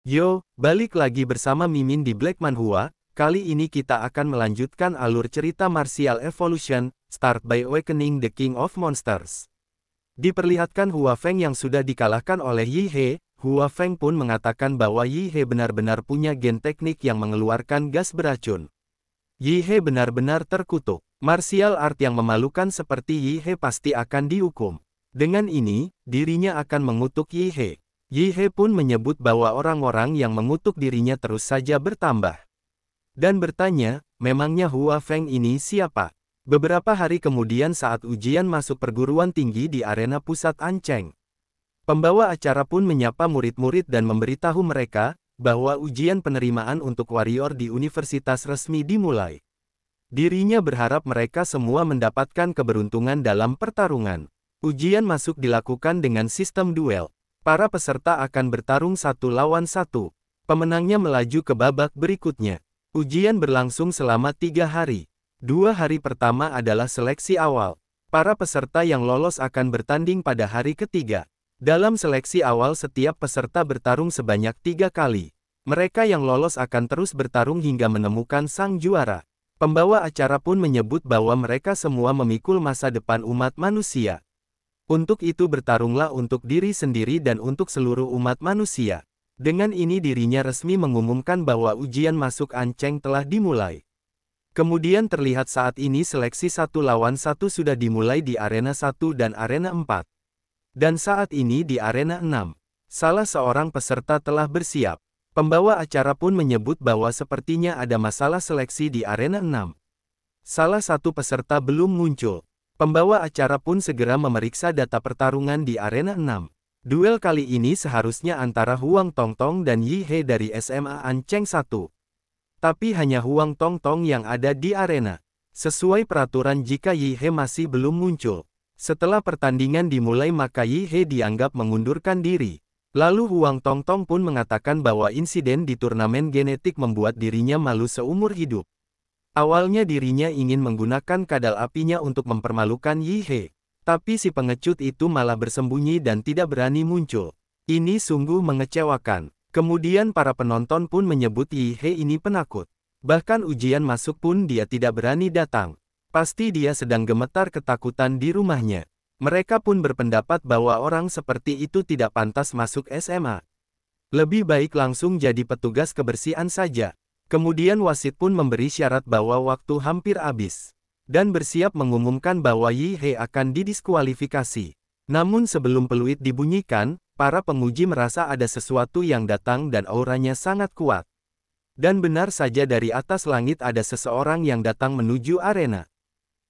Yo, balik lagi bersama Mimin di Black Manhwa. Kali ini kita akan melanjutkan alur cerita Martial Evolution, Start by Awakening the King of Monsters. Diperlihatkan Hua Feng yang sudah dikalahkan oleh Yi He, Hua Feng pun mengatakan bahwa Yi He benar-benar punya gen teknik yang mengeluarkan gas beracun. Yi He benar-benar terkutuk. Martial art yang memalukan seperti Yi He pasti akan dihukum. Dengan ini, dirinya akan mengutuk Yi He. Yi He pun menyebut bahwa orang-orang yang mengutuk dirinya terus saja bertambah. Dan bertanya, memangnya Hua Feng ini siapa? Beberapa hari kemudian saat ujian masuk perguruan tinggi di arena pusat Ancheng. Pembawa acara pun menyapa murid-murid dan memberitahu mereka, bahwa ujian penerimaan untuk warrior di universitas resmi dimulai. Dirinya berharap mereka semua mendapatkan keberuntungan dalam pertarungan. Ujian masuk dilakukan dengan sistem duel. Para peserta akan bertarung satu lawan satu. Pemenangnya melaju ke babak berikutnya. Ujian berlangsung selama 3 hari. 2 hari pertama adalah seleksi awal. Para peserta yang lolos akan bertanding pada hari ketiga. Dalam seleksi awal setiap peserta bertarung sebanyak 3 kali. Mereka yang lolos akan terus bertarung hingga menemukan sang juara. Pembawa acara pun menyebut bahwa mereka semua memikul masa depan umat manusia. Untuk itu bertarunglah untuk diri sendiri dan untuk seluruh umat manusia. Dengan ini dirinya resmi mengumumkan bahwa ujian masuk Ancheng telah dimulai. Kemudian terlihat saat ini seleksi 1 lawan 1 sudah dimulai di arena 1 dan arena 4. Dan saat ini di arena 6. Salah seorang peserta telah bersiap. Pembawa acara pun menyebut bahwa sepertinya ada masalah seleksi di arena 6. Salah satu peserta belum muncul. Pembawa acara pun segera memeriksa data pertarungan di arena 6. Duel kali ini seharusnya antara Huang Tongtong dan Yi He dari SMA Ancheng 1. Tapi hanya Huang Tongtong yang ada di arena. Sesuai peraturan jika Yi He masih belum muncul. Setelah pertandingan dimulai maka Yi He dianggap mengundurkan diri. Lalu Huang Tongtong pun mengatakan bahwa insiden di turnamen genetik membuat dirinya malu seumur hidup. Awalnya dirinya ingin menggunakan kadal apinya untuk mempermalukan Yi He. Tapi si pengecut itu malah bersembunyi dan tidak berani muncul. Ini sungguh mengecewakan. Kemudian para penonton pun menyebut Yi He ini penakut. Bahkan ujian masuk pun dia tidak berani datang. Pasti dia sedang gemetar ketakutan di rumahnya. Mereka pun berpendapat bahwa orang seperti itu tidak pantas masuk SMA. Lebih baik langsung jadi petugas kebersihan saja. Kemudian wasit pun memberi syarat bahwa waktu hampir habis. Dan bersiap mengumumkan bahwa Yi He akan didiskualifikasi. Namun sebelum peluit dibunyikan, para penguji merasa ada sesuatu yang datang dan auranya sangat kuat. Dan benar saja dari atas langit ada seseorang yang datang menuju arena.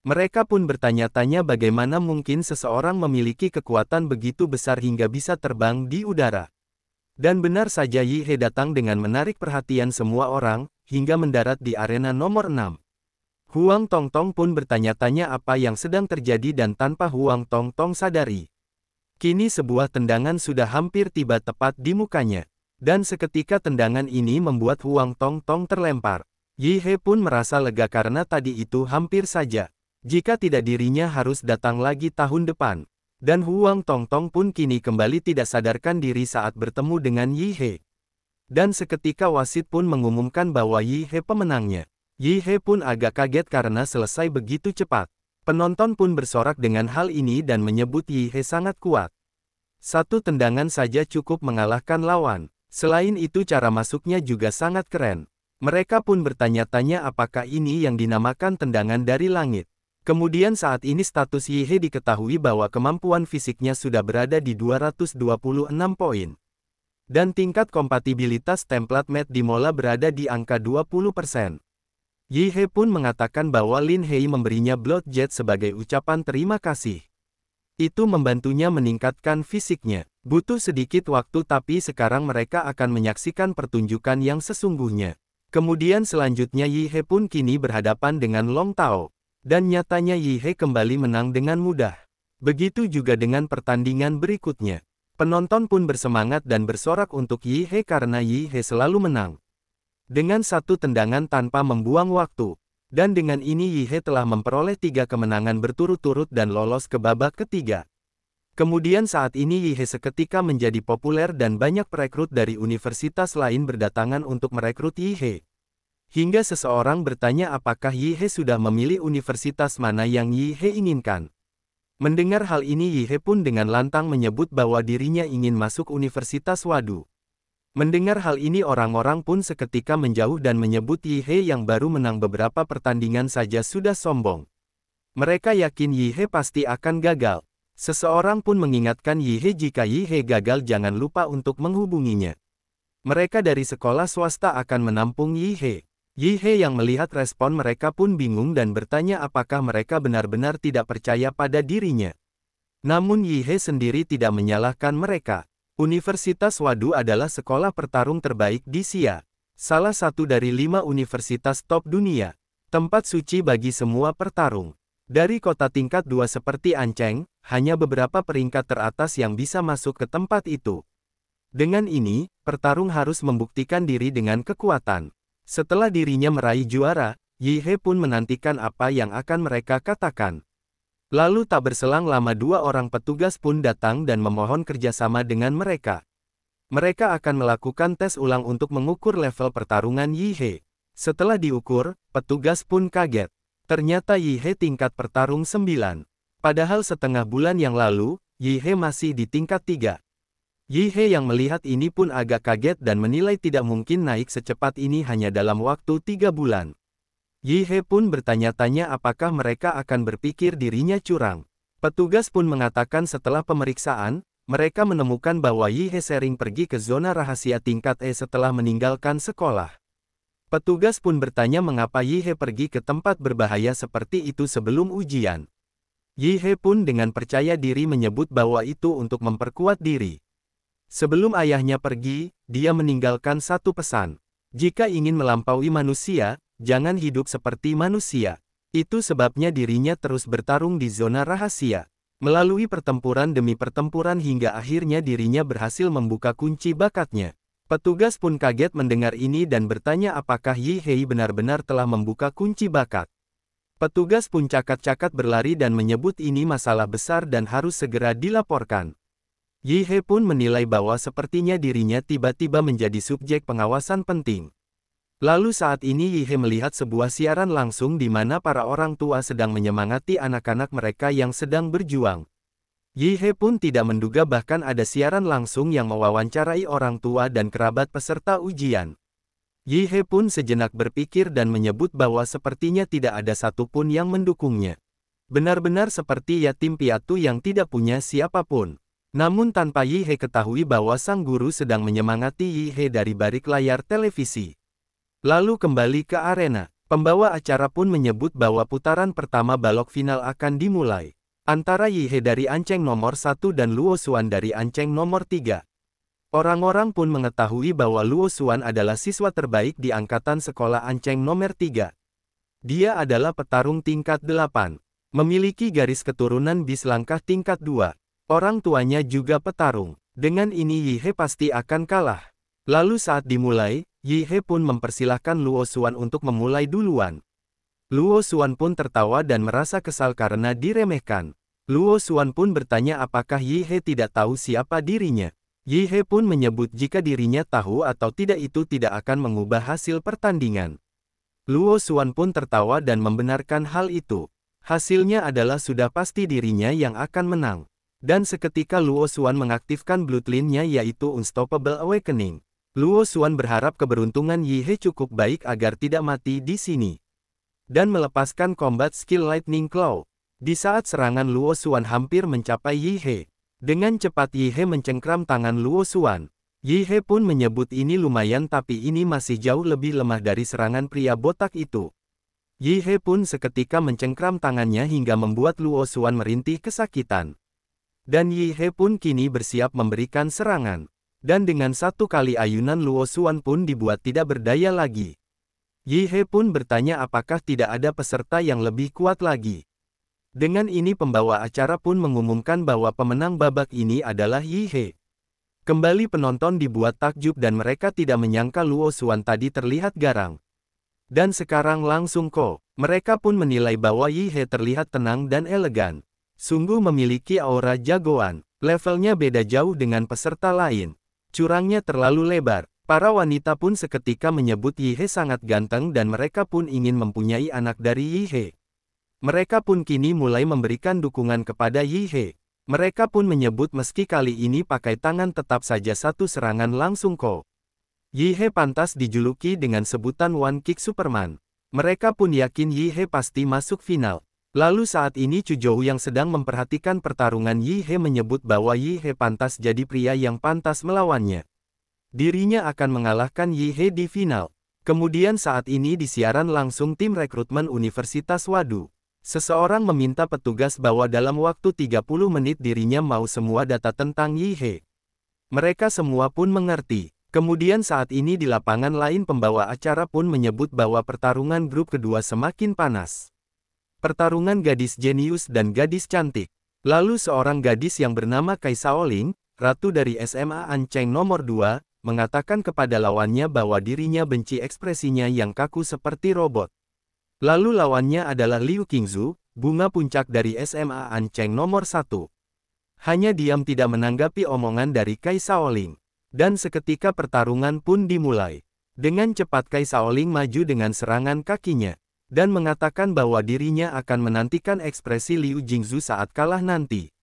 Mereka pun bertanya-tanya bagaimana mungkin seseorang memiliki kekuatan begitu besar hingga bisa terbang di udara. Dan benar saja Yi He datang dengan menarik perhatian semua orang, hingga mendarat di arena nomor 6. Huang Tongtong pun bertanya-tanya apa yang sedang terjadi dan tanpa Huang Tongtong sadari. Kini sebuah tendangan sudah hampir tiba tepat di mukanya. Dan seketika tendangan ini membuat Huang Tongtong terlempar. Yi He pun merasa lega karena tadi itu hampir saja. Jika tidak dirinya harus datang lagi tahun depan. Dan Huang Tongtong pun kini kembali tidak sadarkan diri saat bertemu dengan Yi He. Dan seketika wasit pun mengumumkan bahwa Yi He pemenangnya. Yi He pun agak kaget karena selesai begitu cepat. Penonton pun bersorak dengan hal ini dan menyebut Yi He sangat kuat. Satu tendangan saja cukup mengalahkan lawan. Selain itu cara masuknya juga sangat keren. Mereka pun bertanya-tanya apakah ini yang dinamakan tendangan dari langit. Kemudian saat ini status Yi He diketahui bahwa kemampuan fisiknya sudah berada di 226 poin. Dan tingkat kompatibilitas template Mad di Mola berada di angka 20%. Yi He pun mengatakan bahwa Lin Hei memberinya Blood Jet sebagai ucapan terima kasih. Itu membantunya meningkatkan fisiknya. Butuh sedikit waktu tapi sekarang mereka akan menyaksikan pertunjukan yang sesungguhnya. Kemudian selanjutnya Yi He pun kini berhadapan dengan Long Tao. Dan nyatanya Yi He kembali menang dengan mudah. Begitu juga dengan pertandingan berikutnya. Penonton pun bersemangat dan bersorak untuk Yi He karena Yi He selalu menang. Dengan satu tendangan tanpa membuang waktu. Dan dengan ini Yi He telah memperoleh 3 kemenangan berturut-turut dan lolos ke babak ketiga. Kemudian saat ini Yi He seketika menjadi populer dan banyak perekrut dari universitas lain berdatangan untuk merekrut Yi He. Hingga seseorang bertanya apakah Yi He sudah memilih universitas mana yang Yi He inginkan. Mendengar hal ini Yi He pun dengan lantang menyebut bahwa dirinya ingin masuk Universitas Wadu. Mendengar hal ini orang-orang pun seketika menjauh dan menyebut Yi He yang baru menang beberapa pertandingan saja sudah sombong. Mereka yakin Yi He pasti akan gagal. Seseorang pun mengingatkan Yi He jika Yi He gagal jangan lupa untuk menghubunginya. Mereka dari sekolah swasta akan menampung Yi He. Yi He yang melihat respon mereka pun bingung dan bertanya apakah mereka benar-benar tidak percaya pada dirinya. Namun Yi He sendiri tidak menyalahkan mereka. Universitas Wadu adalah sekolah pertarung terbaik di Asia. Salah satu dari 5 universitas top dunia. Tempat suci bagi semua pertarung. Dari kota tingkat 2 seperti Ancheng, hanya beberapa peringkat teratas yang bisa masuk ke tempat itu. Dengan ini, pertarung harus membuktikan diri dengan kekuatan. Setelah dirinya meraih juara, Yi He pun menantikan apa yang akan mereka katakan. Lalu tak berselang lama 2 orang petugas pun datang dan memohon kerjasama dengan mereka. Mereka akan melakukan tes ulang untuk mengukur level pertarungan Yi He. Setelah diukur, petugas pun kaget. Ternyata Yi He tingkat pertarung 9. Padahal setengah bulan yang lalu, Yi He masih di tingkat 3. Yi He yang melihat ini pun agak kaget dan menilai tidak mungkin naik secepat ini hanya dalam waktu 3 bulan. Yi He pun bertanya-tanya apakah mereka akan berpikir dirinya curang. Petugas pun mengatakan setelah pemeriksaan, mereka menemukan bahwa Yi He sering pergi ke zona rahasia tingkat E setelah meninggalkan sekolah. Petugas pun bertanya mengapa Yi He pergi ke tempat berbahaya seperti itu sebelum ujian. Yi He pun dengan percaya diri menyebut bahwa itu untuk memperkuat diri. Sebelum ayahnya pergi, dia meninggalkan satu pesan. Jika ingin melampaui manusia, jangan hidup seperti manusia. Itu sebabnya dirinya terus bertarung di zona rahasia. Melalui pertempuran demi pertempuran hingga akhirnya dirinya berhasil membuka kunci bakatnya. Petugas pun kaget mendengar ini dan bertanya apakah Yi He benar-benar telah membuka kunci bakat. Petugas pun cakat-cakat berlari dan menyebut ini masalah besar dan harus segera dilaporkan. Yi He pun menilai bahwa sepertinya dirinya tiba-tiba menjadi subjek pengawasan penting. Lalu saat ini Yi He melihat sebuah siaran langsung di mana para orang tua sedang menyemangati anak-anak mereka yang sedang berjuang. Yi He pun tidak menduga bahkan ada siaran langsung yang mewawancarai orang tua dan kerabat peserta ujian. Yi He pun sejenak berpikir dan menyebut bahwa sepertinya tidak ada satupun yang mendukungnya. Benar-benar seperti yatim piatu yang tidak punya siapapun. Namun tanpa Yi He ketahui bahwa sang guru sedang menyemangati Yi He dari balik layar televisi. Lalu kembali ke arena. Pembawa acara pun menyebut bahwa putaran pertama balok final akan dimulai. Antara Yi He dari Ancheng nomor 1 dan Luo Xuan dari Ancheng nomor 3. Orang-orang pun mengetahui bahwa Luo Xuan adalah siswa terbaik di angkatan sekolah Ancheng nomor 3. Dia adalah petarung tingkat 8. Memiliki garis keturunan bis langkah tingkat 2. Orang tuanya juga petarung. Dengan ini Yi He pasti akan kalah. Lalu saat dimulai, Yi He pun mempersilahkan Luo Xuan untuk memulai duluan. Luo Xuan pun tertawa dan merasa kesal karena diremehkan. Luo Xuan pun bertanya apakah Yi He tidak tahu siapa dirinya. Yi He pun menyebut jika dirinya tahu atau tidak itu tidak akan mengubah hasil pertandingan. Luo Xuan pun tertawa dan membenarkan hal itu. Hasilnya adalah sudah pasti dirinya yang akan menang. Dan seketika Luo Xuan mengaktifkan bloodline-nya yaitu Unstoppable Awakening. Luo Xuan berharap keberuntungan Yi He cukup baik agar tidak mati di sini. Dan melepaskan combat skill Lightning Claw. Di saat serangan Luo Xuan hampir mencapai Yi He. Dengan cepat Yi He mencengkram tangan Luo Xuan. Yi He pun menyebut ini lumayan tapi ini masih jauh lebih lemah dari serangan pria botak itu. Yi He pun seketika mencengkram tangannya hingga membuat Luo Xuan merintih kesakitan. Dan Yi He pun kini bersiap memberikan serangan. Dan dengan satu kali ayunan Luo Xuan pun dibuat tidak berdaya lagi. Yi He pun bertanya apakah tidak ada peserta yang lebih kuat lagi. Dengan ini pembawa acara pun mengumumkan bahwa pemenang babak ini adalah Yi He. Kembali penonton dibuat takjub dan mereka tidak menyangka Luo Xuan tadi terlihat garang. Dan sekarang langsung mereka pun menilai bahwa Yi He terlihat tenang dan elegan. Sungguh memiliki aura jagoan. Levelnya beda jauh dengan peserta lain. Curangnya terlalu lebar. Para wanita pun seketika menyebut Yi He sangat ganteng dan mereka pun ingin mempunyai anak dari Yi He. Mereka pun kini mulai memberikan dukungan kepada Yi He. Mereka pun menyebut meski kali ini pakai tangan tetap saja satu serangan langsung Ko. Yi He pantas dijuluki dengan sebutan One Kick Superman. Mereka pun yakin Yi He pasti masuk final. Lalu saat ini Chu Jou yang sedang memperhatikan pertarungan Yi He menyebut bahwa Yi He pantas jadi pria yang pantas melawannya. Dirinya akan mengalahkan Yi He di final. Kemudian saat ini di siaran langsung tim rekrutmen Universitas Wadu. Seseorang meminta petugas bahwa dalam waktu 30 menit dirinya mau semua data tentang Yi He. Mereka semua pun mengerti. Kemudian saat ini di lapangan lain pembawa acara pun menyebut bahwa pertarungan grup kedua semakin panas. Pertarungan gadis jenius dan gadis cantik. Lalu seorang gadis yang bernama Kai Shaoling, ratu dari SMA Ancheng nomor 2, mengatakan kepada lawannya bahwa dirinya benci ekspresinya yang kaku seperti robot. Lalu lawannya adalah Liu Qingzu, bunga puncak dari SMA Ancheng nomor 1. Hanya diam tidak menanggapi omongan dari Kai Shaoling. Dan seketika pertarungan pun dimulai. Dengan cepat Kai Shaoling maju dengan serangan kakinya. Dan mengatakan bahwa dirinya akan menantikan ekspresi Liu Qingzu saat kalah nanti.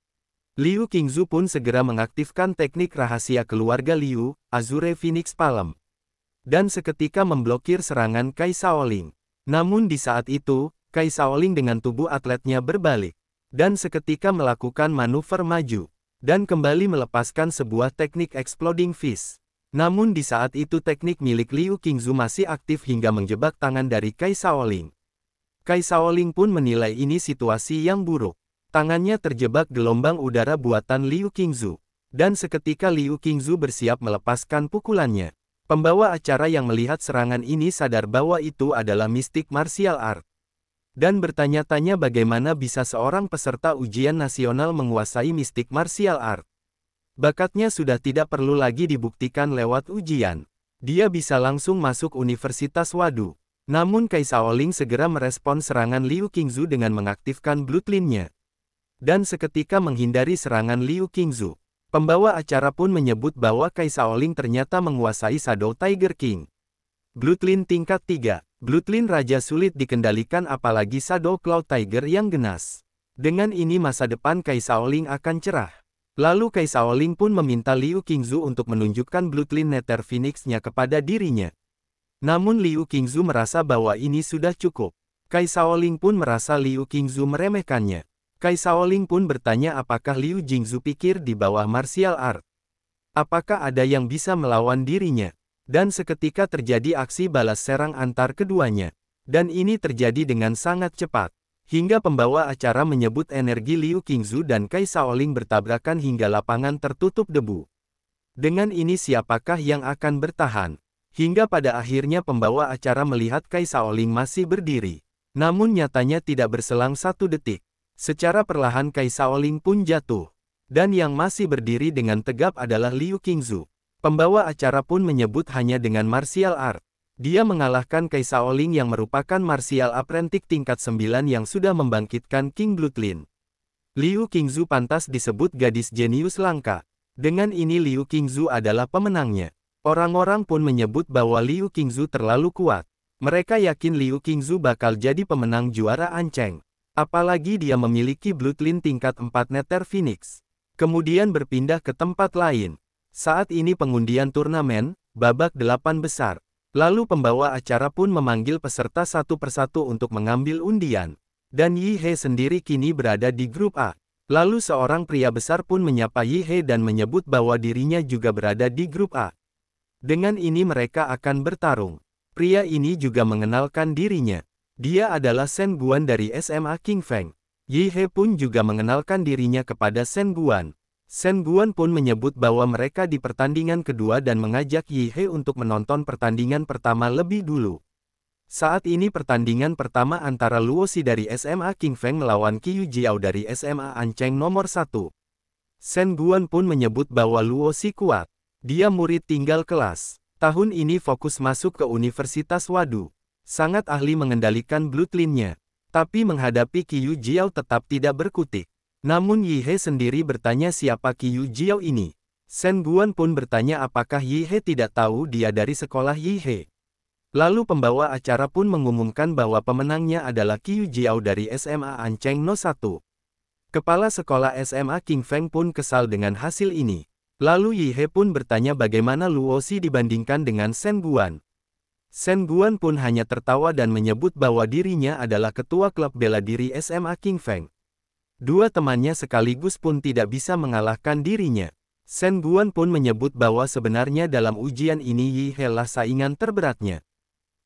Liu Qingzu pun segera mengaktifkan teknik rahasia keluarga Liu, Azure Phoenix Palm. Dan seketika memblokir serangan Kai Shaoling. Namun di saat itu, Kai Shaoling dengan tubuh atletnya berbalik. Dan seketika melakukan manuver maju. Dan kembali melepaskan sebuah teknik Exploding Fist. Namun di saat itu teknik milik Liu Qingzu masih aktif hingga menjebak tangan dari Kai Shaoling. Kai Shaoling pun menilai ini situasi yang buruk. Tangannya terjebak gelombang udara buatan Liu Qingzu. Dan seketika Liu Qingzu bersiap melepaskan pukulannya. Pembawa acara yang melihat serangan ini sadar bahwa itu adalah mistik martial art. Dan bertanya-tanya bagaimana bisa seorang peserta ujian nasional menguasai mistik martial art. Bakatnya sudah tidak perlu lagi dibuktikan lewat ujian. Dia bisa langsung masuk Universitas Wadu. Namun Kai Shaoling segera merespon serangan Liu Qingzu dengan mengaktifkan Bloodline-nya. Dan seketika menghindari serangan Liu Qingzu. Pembawa acara pun menyebut bahwa Kai Shaoling ternyata menguasai Shadow Tiger King. Bloodline tingkat 3. Bloodline Raja sulit dikendalikan apalagi Shadow Cloud Tiger yang ganas. Dengan ini masa depan Kai Shaoling akan cerah. Lalu Kai Shaoling pun meminta Liu Qingzu untuk menunjukkan Bloodline Nether Phoenix-nya kepada dirinya. Namun Liu Qingzu merasa bahwa ini sudah cukup. Kai Shaoling pun merasa Liu Qingzu meremehkannya. Kai Shaoling pun bertanya apakah Liu Qingzu pikir di bawah martial art. Apakah ada yang bisa melawan dirinya? Dan seketika terjadi aksi balas serang antar keduanya. Dan ini terjadi dengan sangat cepat. Hingga pembawa acara menyebut energi Liu Qingzu dan Kai Shaoling bertabrakan hingga lapangan tertutup debu. Dengan ini siapakah yang akan bertahan? Hingga pada akhirnya pembawa acara melihat Kai Shaoling masih berdiri. Namun nyatanya tidak berselang 1 detik. Secara perlahan Kai Shaoling pun jatuh. Dan yang masih berdiri dengan tegap adalah Liu Qingzu. Pembawa acara pun menyebut hanya dengan martial art. Dia mengalahkan Kai Shaoling yang merupakan martial apprentice tingkat 9 yang sudah membangkitkan King Bloodline. Liu Qingzu pantas disebut gadis jenius langka. Dengan ini Liu Qingzu adalah pemenangnya. Orang-orang pun menyebut bahwa Liu Qingzu terlalu kuat. Mereka yakin Liu Qingzu bakal jadi pemenang juara Ancheng. Apalagi dia memiliki Bloodline tingkat 4 Nether Phoenix. Kemudian berpindah ke tempat lain. Saat ini pengundian turnamen, babak 8 besar. Lalu pembawa acara pun memanggil peserta satu persatu untuk mengambil undian. Dan Yi He sendiri kini berada di grup A. Lalu seorang pria besar pun menyapa Yi He dan menyebut bahwa dirinya juga berada di grup A. Dengan ini mereka akan bertarung. Pria ini juga mengenalkan dirinya. Dia adalah Shen Guan dari SMA King Feng. Yi He pun juga mengenalkan dirinya kepada Shen Guan. Shen Guan pun menyebut bahwa mereka di pertandingan kedua dan mengajak Yi He untuk menonton pertandingan pertama lebih dulu. Saat ini pertandingan pertama antara Luosi dari SMA King Feng melawan Qiu Jiao dari SMA Ancheng nomor 1. Shen Guan pun menyebut bahwa Luosi kuat. Dia murid tinggal kelas. Tahun ini fokus masuk ke Universitas Wadu. Sangat ahli mengendalikan Bloodline-nya. Tapi menghadapi Qiu Jiao tetap tidak berkutik. Namun Yi He sendiri bertanya siapa Qiu Jiao ini. Shen Guan pun bertanya apakah Yi He tidak tahu dia dari sekolah Yi He. Lalu pembawa acara pun mengumumkan bahwa pemenangnya adalah Qiu Jiao dari SMA Ancheng No 1. Kepala sekolah SMA King Feng pun kesal dengan hasil ini. Lalu Yi He pun bertanya bagaimana Luo Xi dibandingkan dengan Shen Guan. Shen Guan pun hanya tertawa dan menyebut bahwa dirinya adalah ketua klub bela diri SMA King Feng. Dua temannya sekaligus pun tidak bisa mengalahkan dirinya. Shen Guan pun menyebut bahwa sebenarnya dalam ujian ini Yi He lah saingan terberatnya.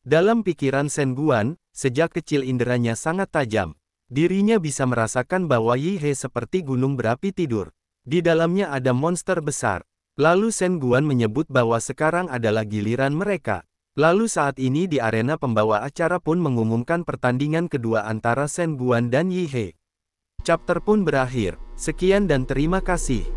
Dalam pikiran Shen Guan, sejak kecil inderanya sangat tajam. Dirinya bisa merasakan bahwa Yi He seperti gunung berapi tidur. Di dalamnya ada monster besar. Lalu Shen Guan menyebut bahwa sekarang adalah giliran mereka. Lalu saat ini di arena pembawa acara pun mengumumkan pertandingan kedua antara Shen Guan dan Yi He. Chapter pun berakhir. Sekian dan terima kasih.